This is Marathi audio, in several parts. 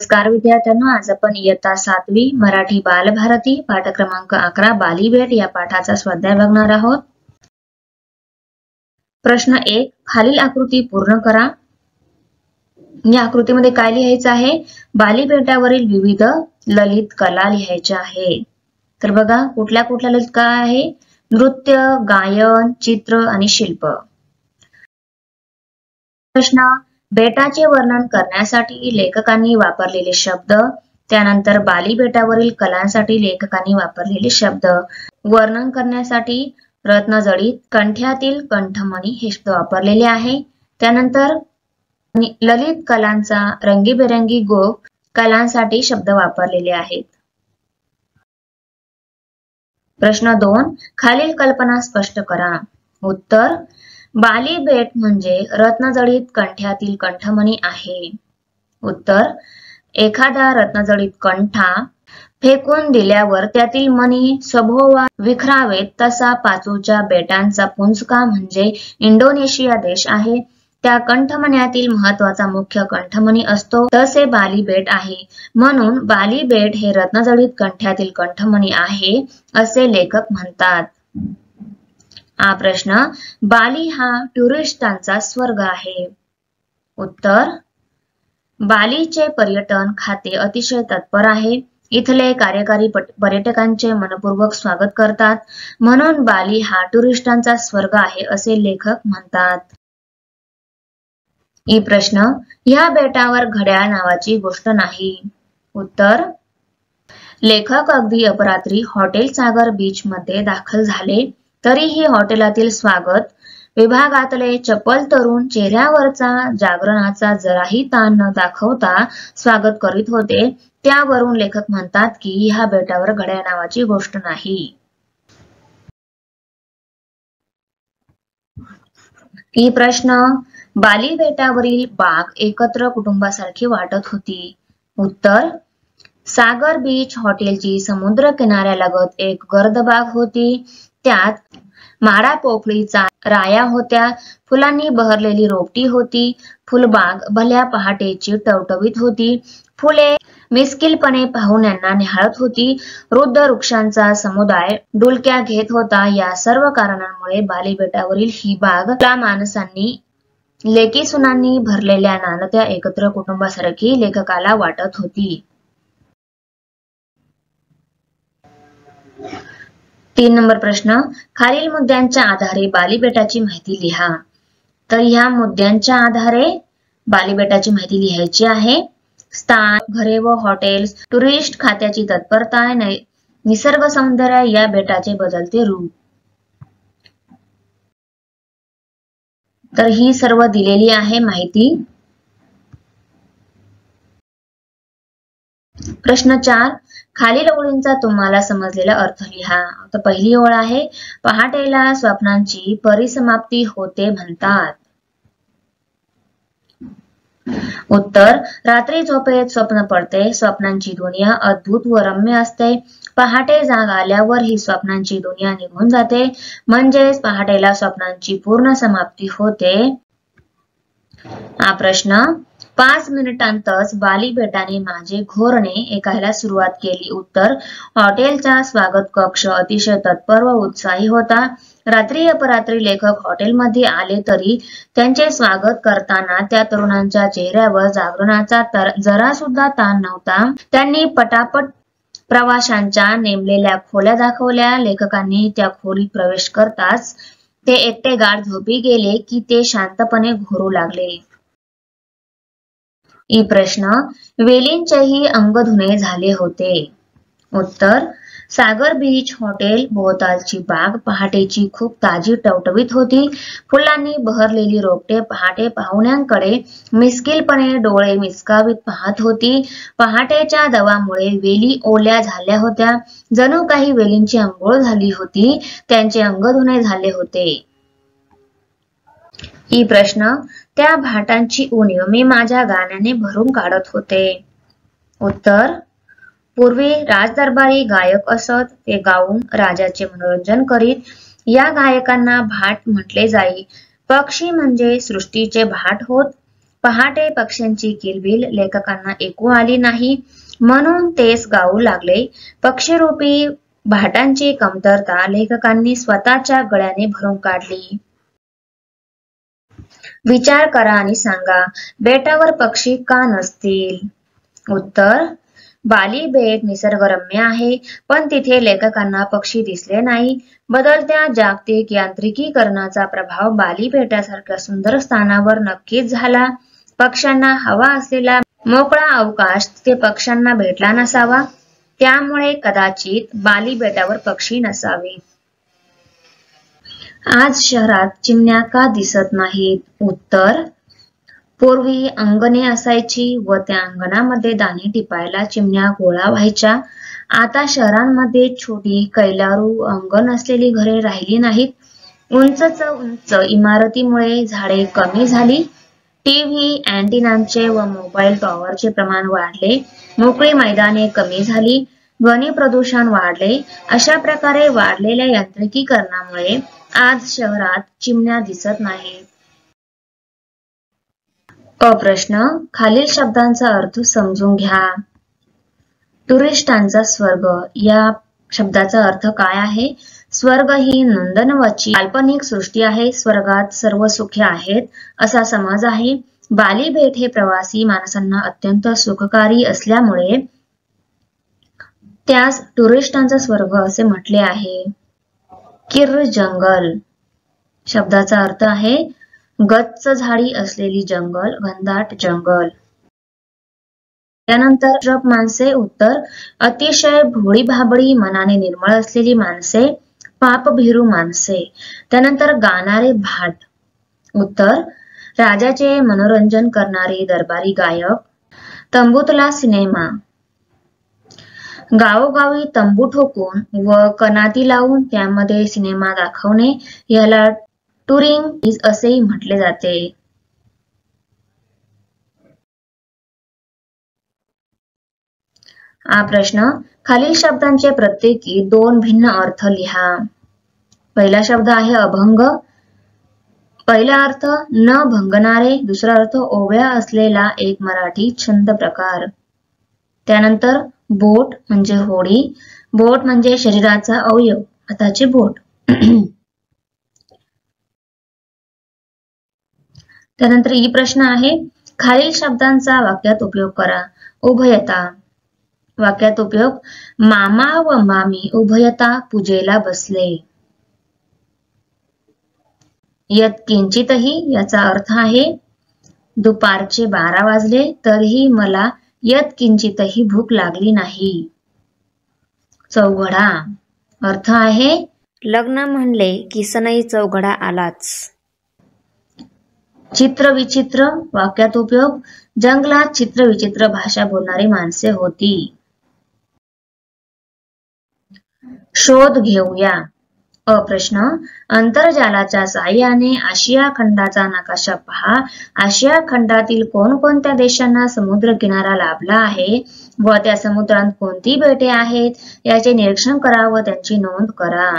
नमस्कार विद्यार्थ्यांनो, आज आपण इयत्ता 7वी मराठी बालभारती पाठ क्रमांक 11 बालीबेट या पाठाचा स्वाध्याय बघणार आहोत। प्रश्न 1, खालील आकृती पूर्ण करा। या आकृतीमध्ये काय लिहायचं आहे? बालीबेटावरील विविध ललित कला लिहायच्या आहे। तर बघा, कुठल्या कुठल्या ललित कला आहे? नृत्य, गायन, चित्र आणि शिल्प। प्रश्न, बेटाचे वर्णन करण्यासाठी लेखकांनी वापरलेले शब्द, त्यानंतर बालीबेटावरील कलांसाठी लेखकांनी वापरलेले शब्द। वर्णन करण्यासाठी रत्नजडित कंठ्यातील कंठमणी हे शब्द वापरलेले आहे। त्यानंतर ललित कलांचा रंगीबेरंगी गोफ कलांसाठी शब्द वापरलेले आहेत। प्रश्न 2, खालील कल्पना स्पष्ट करा। उत्तर, बालीबेट म्हणजे रत्नजडित कंठ्यातील कंठमणी आहे। उत्तर, एखादा रत्नजडित कंठा फेकून दिल्यावर त्यातील मणी सभोवा विखरावेत तसा पाचूच्या बेटांचा पुंजका म्हणजे इंडोनेशिया देश आहे। त्या कंठमण्यातील महत्वाचा मुख्य कंठमणी असतो तसे बालीबेट आहे, म्हणून बालीबेट हे रत्नजडित कंठ्यातील कंठमणी आहे असे लेखक म्हणतात। हा प्रश्न, बाली हा टुरिस्टांचा स्वर्ग आहे। उत्तर, बालीचे पर्यटन खाते अतिशय तत्पर आहे। इथले कार्यकारी पर्यटकांचे मनपूर्वक स्वागत करतात, म्हणून बाली हा टुरिस्टांचा स्वर्ग आहे असे लेखक म्हणतात। ही प्रश्न, या बेटावर घड्याळ नावाची गोष्ट नाही। उत्तर, लेखक अगदी अपरात्री हॉटेल सागर बीच मध्ये दाखल झाले तरीही हॉटेलातील स्वागत विभागातले चपल तरुण चेहऱ्यावरचा जागरणाचा जराही ताण न दाखवता स्वागत करीत होते। त्यावरून लेखक म्हणतात की ह्या बेटावर घड्याळ नावाची गोष्ट नाही। ही प्रश्न, बाली बेटावरील बाग एकत्र कुटुंबासारखी वाटत होती। उत्तर, सागर बीच हॉटेलची समुद्र किनाऱ्यालगत एक गर्द बाग होती। त्यात माडा पोफळीचा राया होत्या, फुलांनी बहरलेली रोपटी होती। फुलबाग भल्या पहाटेची टवटवीत होती। फुले मिस्किलपणे पाहुण्यांना निहाळत होती। वृद्ध वृक्षांचा समुदाय डुलक्या घेत होता। या सर्व कारणांमुळे बालीबेटावरील ही बाग त्या माणसांनी लेकी सुनांनी भरलेल्या नांदत्या एकत्र कुटुंबासारखी लेखकाला वाटत होती। 3 नंबर प्रश्न, खालील मुद्द्यांच्या आधारे बालीबेटाची माहिती लिहा। तर ह्या मुद्द्यांच्या आधारे बालीबेटाची माहिती लिहायची आहे। स्थान, घरे व हॉटेल्स, टुरिस्ट खात्याची तत्परता, निसर्ग सौंदर्य, या बेटाचे बदलते रूप। तर ही सर्व दिलेली आहे माहिती। प्रश्न 4, खालील ओळींचा तुम्हाला समजलेला अर्थ लिहा। तर पहिली ओळ आहे, पहाटेला स्वप्नांची परिसमाप्ती होते म्हणतात। उत्तर, रात्री झोपेत स्वप्न पडते। स्वप्नांची दुनिया अद्भुत व रम्य असते। पहाटे जाग आल्यावर ही स्वप्नांची दुनिया निघून जाते, म्हणजेच पहाटेला स्वप्नांची पूर्ण समाप्ती होते। हा प्रश्न, 5 मिनिटांतच बालीबेटाने माझे घोरणे ऐकायला सुरुवात केली। उत्तर, हॉटेलचा स्वागत कक्ष अतिशय तत्पर व उत्साही होता। रात्री अपरात्री लेखक हॉटेलमध्ये आले तरी त्यांचे स्वागत करताना त्या तरुणांच्या चेहऱ्यावर जागरणाचा जरा सुद्धा ताण नव्हता। त्यांनी पटापट प्रवाशांच्या नेमलेल्या खोल्या दाखवल्या। लेखकांनी त्या खोलीत प्रवेश करताच ते एकटे गाढ झोपी गेले की ते शांतपणे घोरू लागले। ही प्रश्न, वेलींचेही अंगधुणे झाले होते। उत्तर, सागर बीच हॉटेल भोवतालची बाग पहाटेची खूप ताजी टवटवीत होती। फुलांनी बहरलेली रोपटे पहाटे पाहुण्यांकडे मिस्किलपणे डोळे मिचकावीत पाहत होती। पहाटेच्या दवामुळे वेली ओल्या झाल्या होत्या, जणू काही वेलींची अंघोळ झाली होती, त्यांचे अंगधुणे झाले होते। ही प्रश्न, त्या भाटांची उणीव मी माझ्या गाण्याने भरून काढत होते। उत्तर, पूर्वी राजदरबारी गायक असत, ते गाऊन राजाचे मनोरंजन करीत। या गायकांना भाट म्हटले जाई। पक्षी म्हणजे सृष्टीचे भाट होत। पहाटे पक्ष्यांची किलबिल लेखकांना ऐकू आली नाही, म्हणून तेच गाऊ लागले. पक्षीरूपी भाटांची कमतरता लेखकांनी स्वतःच्या गळ्याने भरून काढली. विचार करा आणि सांगा, बेटावर पक्षी का नसतील? उत्तर, बाली बेट निसर्गरम्य आहे, पण तिथे लेखकांना पक्षी दिसले नाही. बदलत्या जागतिक यांत्रिकीकरणाचा प्रभाव बाली बेटासारख्या सुंदर स्थानावर नक्कीच झाला. पक्ष्यांना हवा असलेला मोकळा अवकाश तिथे पक्ष्यांना भेटला नसावा, त्यामुळे कदाचित बाली बेटावर पक्षी नसावे. आज शहरात चिमण्या का दिसत नाहीत? उत्तर, पूर्वी अंगणे असायची व त्या अंगणामध्ये दाणे टिपायला चिमण्या गोळा व्हायच्या. आता शहरांमध्ये छोटी कैलारू अंगण असलेली घरे राहिली नाहीत. उंच इमारतीमुळे झाडे कमी झाली. टीव्ही अँटिनांचे व मोबाईल टॉवरचे प्रमाण वाढले. मोकळी मैदाने कमी झाली. ध्वनी प्रदूषण वाढले. अशा प्रकारे वाढलेल्या यांत्रिकीकरणामुळे आज शहरात चिमण्या दिसत नाहीत. प्रश्न, खालील शब्दांचा अर्थ समजून घ्या. टुरिस्टांचा स्वर्ग या शब्दाचा अर्थ काय आहे? स्वर्ग ही नंदनवाची काल्पनिक सृष्टी आहे. स्वर्गात सर्व सुखे आहेत असा समज आहे. बाली बेट हे प्रवासी माणसांना अत्यंत सुखकारी असल्यामुळे त्यास टुरिस्टांचा स्वर्ग असे म्हटले आहे. किर्र जंगल शब्दाचा अर्थ आहे गच्च झाडी असलेली जंगल, घनदाट जंगल. त्यानंतर ऋषभ माणसे. उत्तर, अतिशय भोळी भाबडी मनाने निर्मळ असलेली माणसे, पापभिरू माणसे. त्यानंतर गाणारे भाट. उत्तर, राजाचे मनोरंजन करणारे दरबारी गायक. तंबूतला सिनेमा. गावोगावी तंबू ठोकून व कनाती लावून त्यामध्ये सिनेमा दाखवणे याला टूरिंग असेही म्हटले जाते. हा प्रश्न, खालील शब्दांचे प्रत्येकी 2 भिन्न अर्थ लिहा. पहिला शब्द आहे अभंग. पहिला अर्थ न भंगणारे, दुसरा अर्थ ओव्या असलेला एक मराठी छंद प्रकार. त्यानंतर बोट म्हणजे होडी. बोट म्हणजे शरीराचा अवयव, हाताचे बोट. त्यानंतर ही प्रश्न आहे, खालील शब्दांचा वाक्यात उपयोग करा. उभयता. वाक्यात उपयोग, मामा व मामी उभयता पूजेला बसले. यत्किंचितही याचा अर्थ आहे दुपारचे 12 वाजले तरीही मला यत्किंचितही भूक लागली नाही. चौघडा. अर्थ आहे लग्न म्हणले की सनई चौघडा आलाच. चित्रविचित्र. वाक्यात उपयोग, जंगलात चित्रविचित्र भाषा बोलणारी माणसे होती. शोध घेऊया. प्रश्न, अंतर्जालाच्या साहाय्याने आशिया खंडाचा नकाशा पहा. आशिया खंडातील कोणकोणत्या देशांना समुद्र किनारा लाभला आहे व त्या समुद्रात कोणती बेटे आहेत याचे निरीक्षण करा व त्यांची नोंद करा.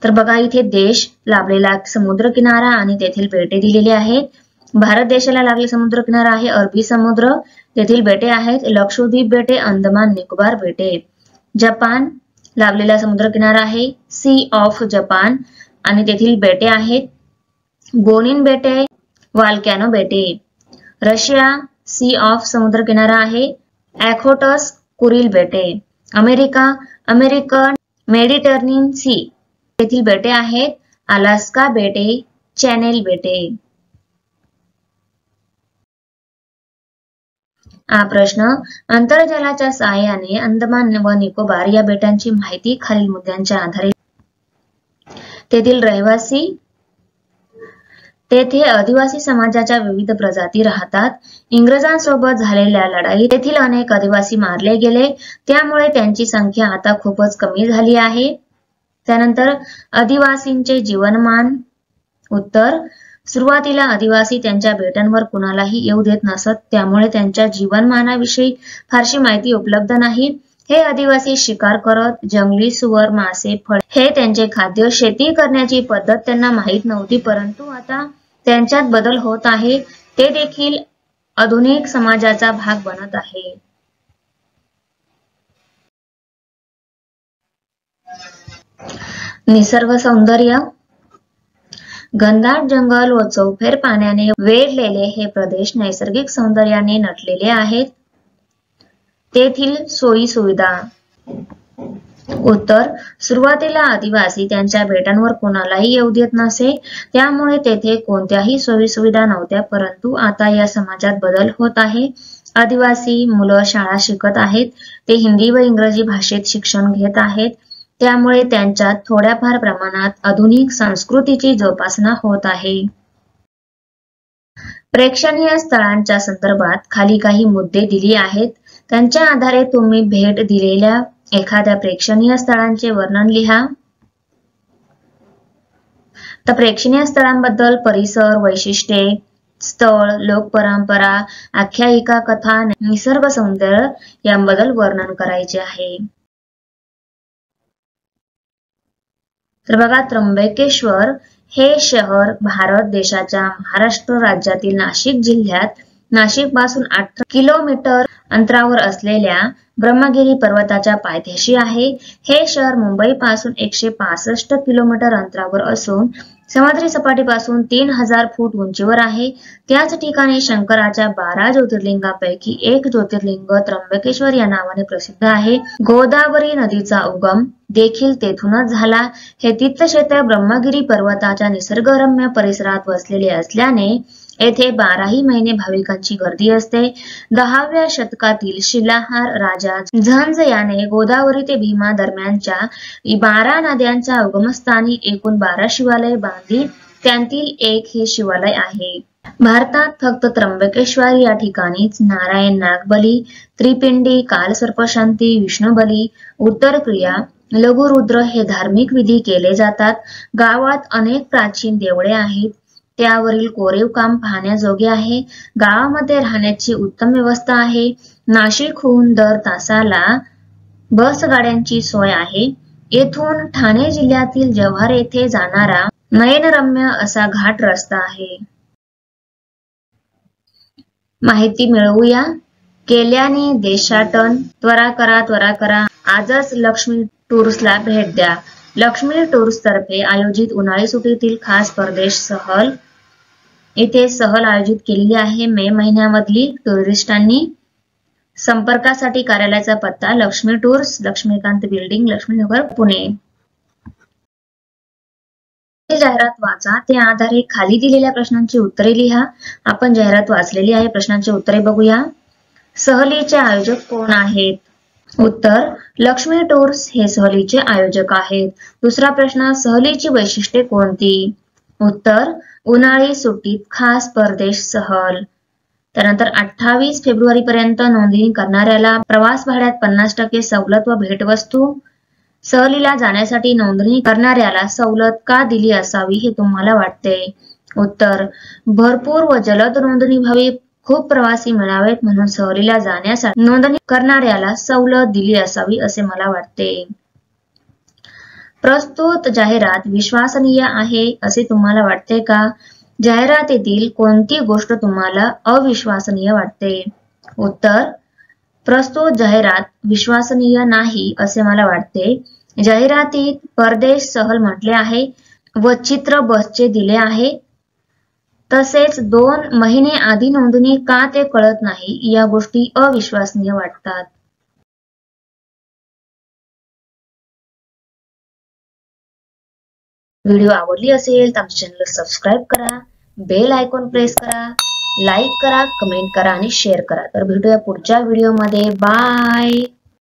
तर बघा, इथे देश लाभलेला समुद्र किनारा आणि तेथील बेटे दिलेली आहेत. भारत देशाला लागले समुद्र किनारा आहे अरबी समुद्र. तेथील बेटे आहेत लक्षद्वीप बेटे, अंदमान निकोबार बेटे. जपान लाभलेला समुद्र किनारा आहे सी ऑफ जपान आणि तेथील बेटे आहेत गोनिन बेटे, वाल्कॅनो बेटे. रशिया सी ऑफ समुद्र किनारा आहे ॲखोटस कुरिल बेटे. अमेरिका अमेरिकन मेडिटरेनियन सी, तेथील बेटे आहेत अलास्का बेटे, चॅनेल बेटे. हा प्रश्न, अंतर्जालाच्या सहाय्याने अंदमान व निकोबार या बेटांची माहिती खालील मुद्द्यांच्या आधारे. तेथील रहिवासी. तेथे आदिवासी समाजाच्या विविध प्रजाती राहतात. इंग्रजांसोबत झालेल्या लढाईत तेथील अनेक आदिवासी मारले गेले, त्यामुळे त्यांची संख्या आता खूपच कमी झाली आहे. त्यानंतर आदिवासींचे जीवनमान. उत्तर, सुरुवातीला आदिवासी त्यांच्या बेटांवर कुणालाही येऊ देत नसत, त्यामुळे त्यांच्या जीवनमानाविषयी फारशी माहिती उपलब्ध नाही. हे आदिवासी शिकार करत, जंगली सुवर, मासे, फळे हे त्यांचे खाद्य. शेती करण्याची पद्धत त्यांना माहीत नव्हती, परंतु आता त्यांच्यात बदल होत आहे, ते देखील आधुनिक समाजाचा भाग बनत आहे. निसर्ग सौंदर्य. घनदाट जंगल व चौफेर पाण्याने वेढलेले हे प्रदेश नैसर्गिक सौंदर्याने नटलेले आहेत. तेथील सोयी सुविधा. उत्तर, सुरुवातीला आदिवासी त्यांच्या बेटांवर कोणालाही येऊ देत नसे, त्यामुळे तेथे कोणत्याही सोयी सुविधा नव्हत्या. परंतु आता या समाजात बदल होत आहे. आदिवासी मुलं शाळा शिकत आहेत, ते हिंदी व इंग्रजी भाषेत शिक्षण घेत आहेत, त्यामुळे त्यांच्यात थोड्याफार प्रमाणात आधुनिक संस्कृतीची जोपासना होत आहे. प्रेक्षणीय स्थळांच्या संदर्भात खाली काही मुद्दे दिली आहेत. त्यांच्या आधारे तुम्ही भेट दिलेल्या एखाद्या प्रेक्षणीय स्थळांचे वर्णन लिहा. तर प्रेक्षणीय स्थळांबद्दल परिसर, वैशिष्ट्ये, स्थळ, लोकपरंपरा, आख्यायिका, कथा, निसर्ग सौंदर्य यांबद्दल वर्णन करायचे आहे. तर बघा, त्र्यंबकेश्वर हे शहर भारत देशाच्या महाराष्ट्र राज्यातील नाशिक जिल्ह्यात नाशिक पासून 18 किलोमीटर अंतरावर असलेल्या ब्रह्मगिरी पर्वताच्या पायथ्याशी आहे. हे शहर मुंबई पासून 165 किलोमीटर अंतरावर असून समुद्री सपाटीपासून 3000 फूट उंचीवर आहे. त्याच ठिकाणी शंकराच्या 12 ज्योतिर्लिंगापैकी एक ज्योतिर्लिंग त्र्यंबकेश्वर या नावाने प्रसिद्ध आहे. गोदावरी नदीचा उगम देखील तेथूनच झाला. हे तीर्थक्षेत्र ब्रह्मगिरी पर्वताच्या निसर्गरम्य परिसरात वसलेले असल्याने येथे 12ही महिने भाविकांची गर्दी असते. 10व्या शतकातील शिलाहार राजा झंज याने गोदावरी ते भीमा दरम्यानच्या 12 नद्यांच्या उगमस्थानी एकूण 12 शिवालय बांधली. त्यांतील एक हे शिवालय आहे. भारतात फक्त त्र्यंबकेश्वर या ठिकाणीच नारायण नागबली, त्रिपिंडी, कालसर्पशांती, विष्णुबली, उत्तर क्रिया, लघुरुद्र हे धार्मिक विधी केले जातात. गावात अनेक प्राचीन देवळे आहेत. त्यावरील कोरीव काम पाहण्याजोगे आहे. गावामध्ये राहण्याची उत्तम व्यवस्था आहे. नाशिकहून दर तासाला बस गाड्यांची सोय आहे. येथून ठाणे जिल्ह्यातील जव्हार येथे जाणारा नयनरम्य असा घाट रस्ता आहे. माहिती मिळवूया. केल्याने देशाटन. त्वरा करा, त्वरा करा. आजच लक्ष्मी टूर्सला भेट द्या. लक्ष्मी टूर्स तर्फे आयोजित उन्हाळी सुट्टीतील खास परदेश सहल इथे सहल आयोजित केलेली आहे. मे महिन्यामधली टुरिस्टांनी. संपर्कासाठी कार्यालयाचा पत्ता लक्ष्मी टूर्स, लक्ष्मीकांत बिल्डिंग, लक्ष्मीनगर, पुणे. जाहिरात वाचा. त्या आधारे खाली दिलेल्या प्रश्नांची उत्तरे लिहा. आपण जाहिरात वाचलेली आहे. प्रश्नांची उत्तरे बघूया. सहलीचे आयोजक कोण आहेत? उत्तर, लक्ष्मी टूर्स हे सहलीचे आयोजक आहेत. दुसरा प्रश्न, सहलीची वैशिष्ट्ये कोणती? उत्तर, उन्हाळी सुट्टीत खास परदेश सहल. त्यानंतर 28 फेब्रुवारी पर्यंत नोंदणी करणाऱ्याला प्रवास भाड्यात 50% सवलत व भेटवस्तू. सहलीला जाण्यासाठी नोंदणी करणाऱ्याला सवलत का दिली असावी हे तुम्हाला वाटते? उत्तर, भरपूर व जलद नोंदणी व्हावी, खूप प्रवासी मिळावेत म्हणून सहलीला जाण्यासाठी नोंदणी करणाऱ्याला सवलत दिली असावी असे मला वाटते. प्रस्तुत जाहिरात विश्वसनीय आहे असे तुम्हाला वाटते का? जाहिरातीतील कोणती गोष्ट तुम्हाला अविश्वसनीय वाटते? उत्तर, प्रस्तुत जाहिरात विश्वसनीय नाही असे मला वाटते. जाहिरातीत परदेश सहल म्हटले आहे व चित्र बसचे दिले आहे. तसेच 2 महिने आधी नोंदणी का ते कळत नाही, या गोष्टी अविश्वसनीय वाटतात. व्हिडिओ आवडली असेल तर आमच्या चॅनलला सबस्क्राईब करा, बेल आयकॉन प्रेस करा, लाईक करा, कमेंट करा आणि शेअर करा. तर भेटूया पुढच्या व्हिडिओमध्ये. बाय.